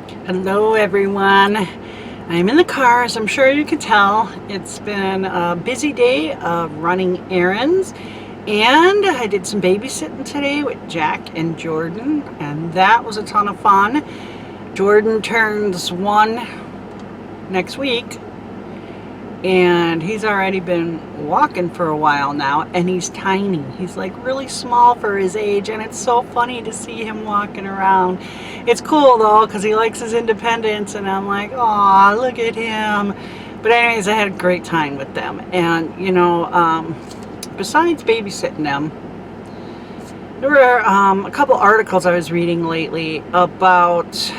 Hello everyone. I'm in the car, as I'm sure you can tell. It's been a busy day of running errands, and I did some babysitting today with Jack and Jordan, and that was a ton of fun. Jordan turns 1 next week, and he's already been walking for a while now, and he's tiny. He's like really small for his age, and it's so funny to see him walking around. It's cool though, because he likes his independence, and I'm like, aw, look at him. But anyways, I had a great time with them. And besides babysitting them, there were a couple articles I was reading lately about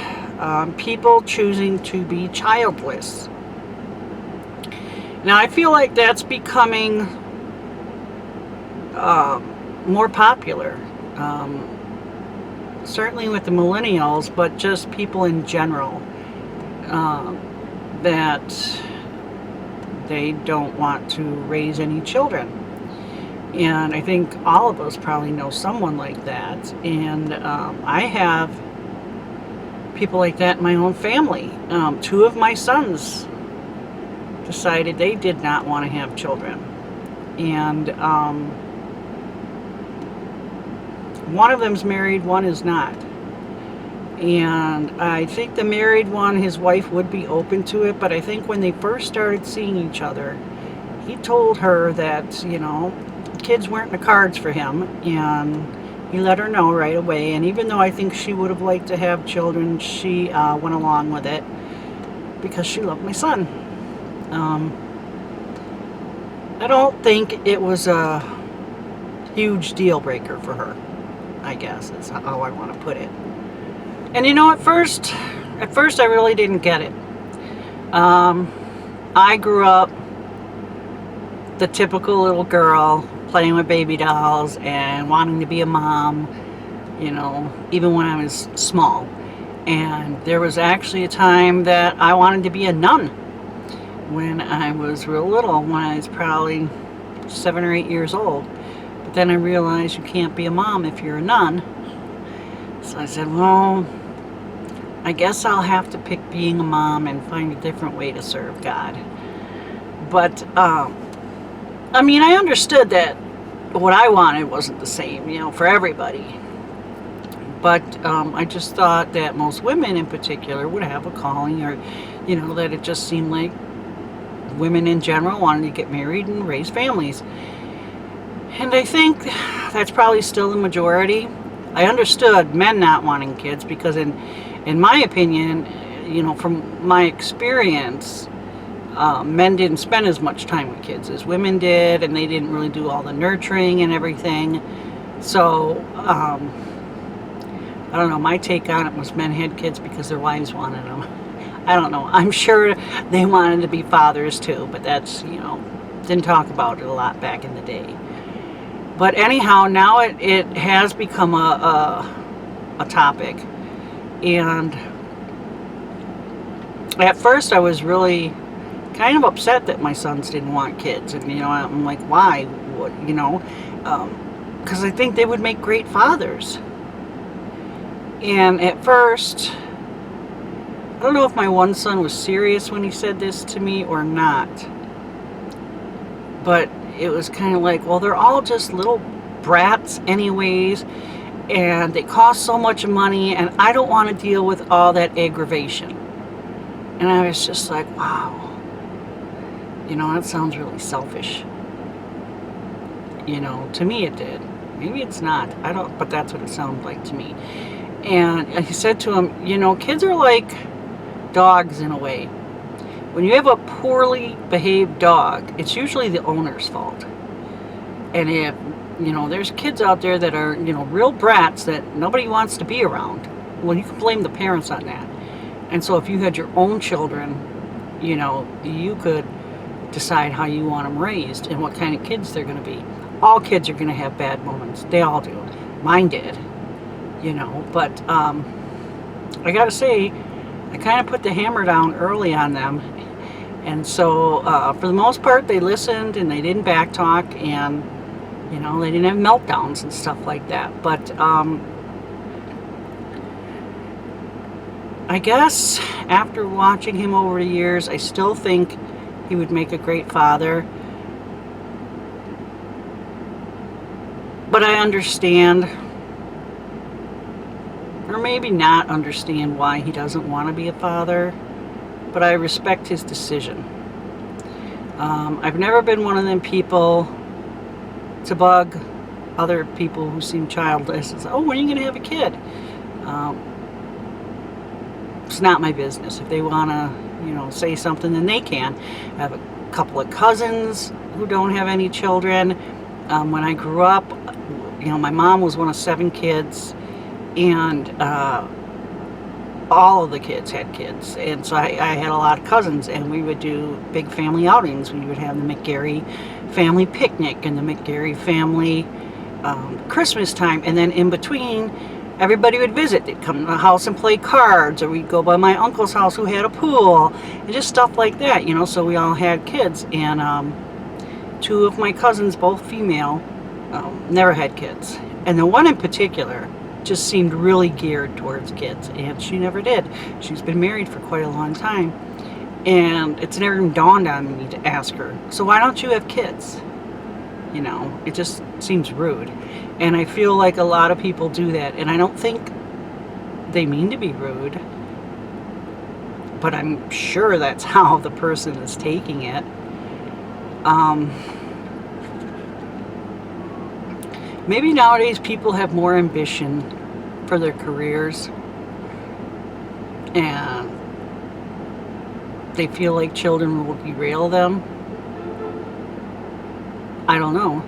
people choosing to be childless. Now, I feel like that's becoming more popular, certainly with the millennials, but just people in general, that they don't want to raise any children. And I think all of us probably know someone like that. And I have people like that in my own family. 2 of my sons decided they did not want to have children, and one of them's married, one is not. And I think the married one, his wife would be open to it, but I think when they first started seeing each other, he told her that kids weren't in the cards for him, and he let her know right away. And even though I think she would have liked to have children, she went along with it because she loved my son. I don't think it was a huge deal breaker for her, I guess is how I want to put it. And at first I really didn't get it. I grew up the typical little girl playing with baby dolls and wanting to be a mom, even when I was small. And there was actually a time that I wanted to be a nun when I was real little, when I was probably 7 or 8 years old. But then I realized you can't be a mom if you're a nun. So I said, well, I guess I'll have to pick being a mom and find a different way to serve God. But, I understood that what I wanted wasn't the same, for everybody. But I just thought that most women in particular would have a calling, or, that it just seemed like women in general wanted to get married and raise families. And I think that's probably still the majority. I understood men not wanting kids because in my opinion, from my experience, men didn't spend as much time with kids as women did, and they didn't really do all the nurturing and everything. So, I don't know, my take on it was men had kids because their wives wanted them. I don't know. I'm sure they wanted to be fathers too, but that's, didn't talk about it a lot back in the day. But anyhow, now it has become a topic. And at first I was really kind of upset that my sons didn't want kids. And, I'm like, why? What, because I think they would make great fathers. And at first, I don't know if my one son was serious when he said this to me or not. But it was kind of like, well, they're all just little brats anyways, and they cost so much money, and I don't want to deal with all that aggravation. And I was just like, wow. That sounds really selfish. To me it did. Maybe it's not. I don't, but that's what it sounded like to me. And he said to him, kids are like dogs in a way. When you have a poorly behaved dog, it's usually the owner's fault. And if, there's kids out there that are, real brats that nobody wants to be around, well, you can blame the parents on that. And so if you had your own children, you could decide how you want them raised and what kind of kids they're going to be. All kids are going to have bad moments. They all do. Mine did. But I gotta say, I kind of put the hammer down early on them, and so for the most part they listened and they didn't backtalk, and they didn't have meltdowns and stuff like that. But I guess after watching him over the years, I still think he would make a great father. But I understand, or maybe not understand, why he doesn't want to be a father. But I respect his decision. I've never been one of them people to bug other people who seem childless and say, oh, when are you going to have a kid? It's not my business. If they want to, say something, then they can. I have a couple of cousins who don't have any children. When I grew up, my mom was one of 7 kids, and all of the kids had kids, and so I had a lot of cousins, and we would do big family outings. We would have the McGarry family picnic and the McGarry family Christmas time, and then in between, everybody would visit. They'd come to the house and play cards, or we'd go by my uncle's house who had a pool, and just stuff like that, so we all had kids. And 2 of my cousins, both female, never had kids, and the one in particular just seemed really geared towards kids, and she never did. She's been married for quite a long time, and it's never even dawned on me to ask her, so why don't you have kids? It just seems rude, and I feel like a lot of people do that, and I don't think they mean to be rude, but I'm sure that's how the person is taking it. Maybe nowadays people have more ambition for their careers, and they feel like children will derail them. I don't know.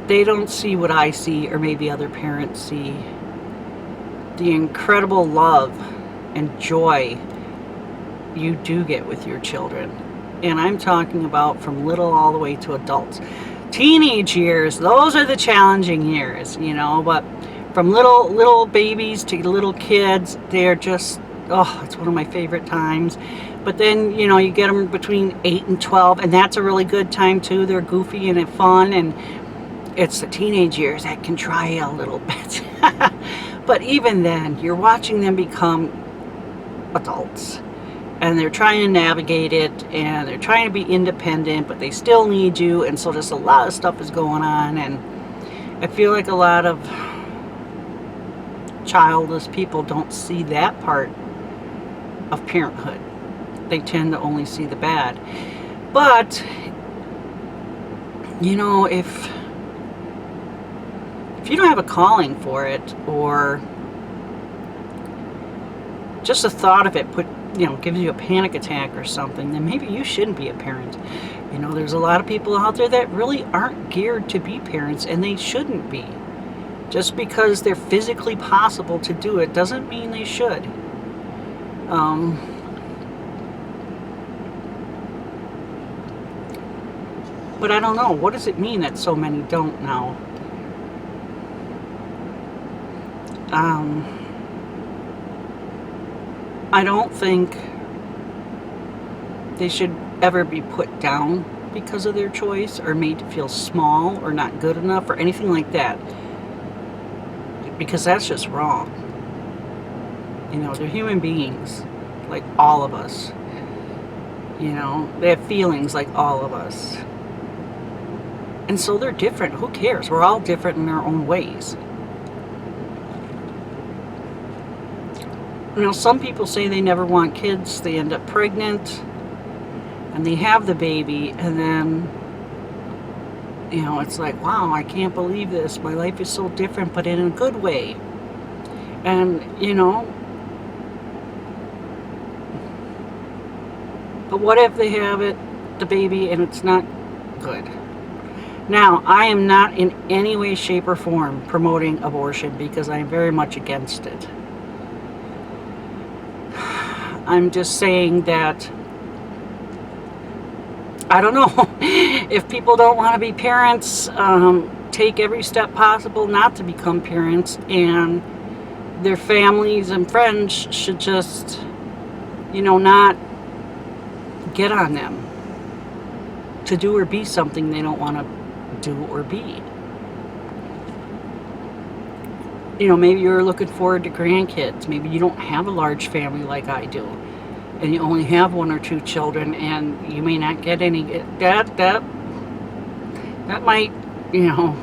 They don't see what I see, or maybe other parents see. The incredible love and joy you do get with your children. And I'm talking about from little all the way to adults. Teenage years, those are the challenging years, but from little babies to little kids, they're just, it's one of my favorite times. But then, you get them between 8 and 12, and that's a really good time too. They're goofy and fun, and it's the teenage years that can try you a little bit. But even then, you're watching them become adults, and they're trying to navigate it, and they're trying to be independent, but they still need you, and so just a lot of stuff is going on. And I feel like a lot of childless people don't see that part of parenthood. They tend to only see the bad. But if you don't have a calling for it, or just the thought of it gives you a panic attack or something, then maybe you shouldn't be a parent. There's a lot of people out there that really aren't geared to be parents, and they shouldn't be. Just because they're physically possible to do it doesn't mean they should. But I don't know. What does it mean that so many don't now? I don't think they should ever be put down because of their choice, or made to feel small or not good enough or anything like that, because that's just wrong. They're human beings like all of us. They have feelings like all of us, and so they're different. Who cares? We're all different in our own ways. Some people say they never want kids. They end up pregnant, and they have the baby, and then, it's like, wow, I can't believe this. My life is so different, but in a good way. And, but what if they have the baby, and it's not good? Now, I am not in any way, shape, or form promoting abortion, because I am very much against it. I'm just saying that, I don't know, if people don't want to be parents, take every step possible not to become parents, and their families and friends should just, not get on them to do or be something they don't want to do or be. You know, maybe you're looking forward to grandkids. Maybe you don't have a large family like I do, and you only have 1 or 2 children, and you may not get any. That might, you know,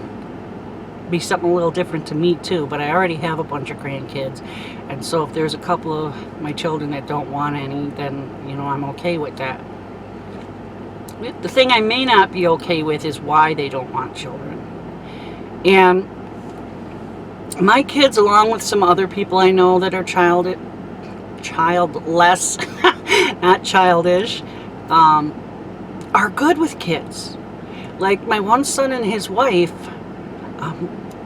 be something a little different to me too. But I already have a bunch of grandkids, and so if there's a couple of my children that don't want any, then you know I'm okay with that. The thing I may not be okay with is why they don't want children. And my kids, along with some other people I know that are childless, not childish, are good with kids. Like my one son and his wife,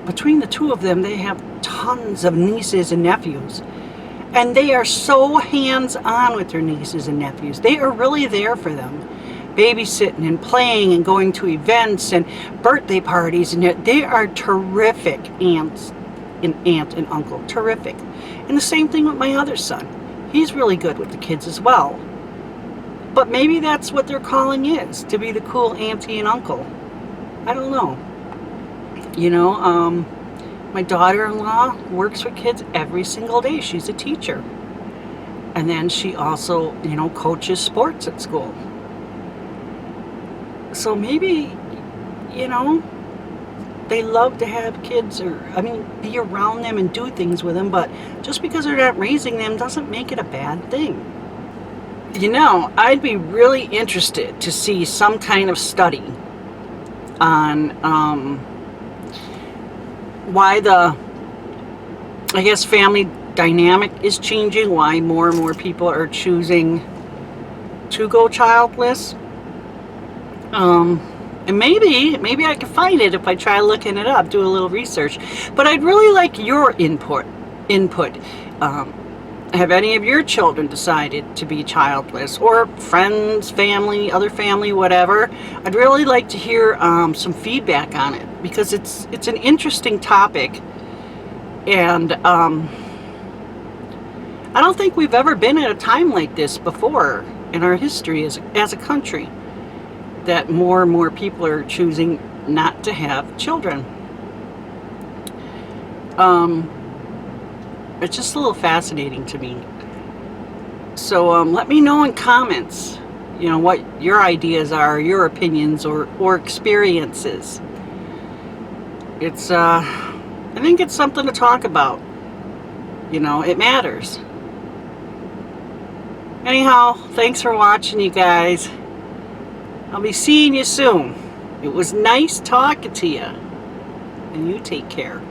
between the two of them, they have tons of nieces and nephews. And they are so hands-on with their nieces and nephews. They are really there for them. Babysitting and playing and going to events and birthday parties. And they are terrific aunt and uncle. Terrific. And the same thing with my other son. He's really good with the kids as well. But maybe that's what their calling is, to be the cool auntie and uncle. I don't know. You know, my daughter-in-law works with kids every single day. She's a teacher. And then she also, you know, coaches sports at school. So maybe, you know, they love to have kids, or, I mean, be around them and do things with them, but just because they're not raising them doesn't make it a bad thing. You know, I'd be really interested to see some kind of study on why the, I guess, family dynamic is changing, why more and more people are choosing to go childless. And maybe I can find it if I try looking it up, do a little research. But I'd really like your input. Have any of your children decided to be childless, or friends, family, other family, whatever? I'd really like to hear some feedback on it, because it's an interesting topic, and I don't think we've ever been at a time like this before in our history as a country, that more and more people are choosing not to have children. It's just a little fascinating to me. So let me know in comments, you know, what your ideas are, your opinions, or experiences. It's I think it's something to talk about. You know, it matters. Anyhow, thanks for watching, you guys. I'll be seeing you soon. It was nice talking to you. And you take care.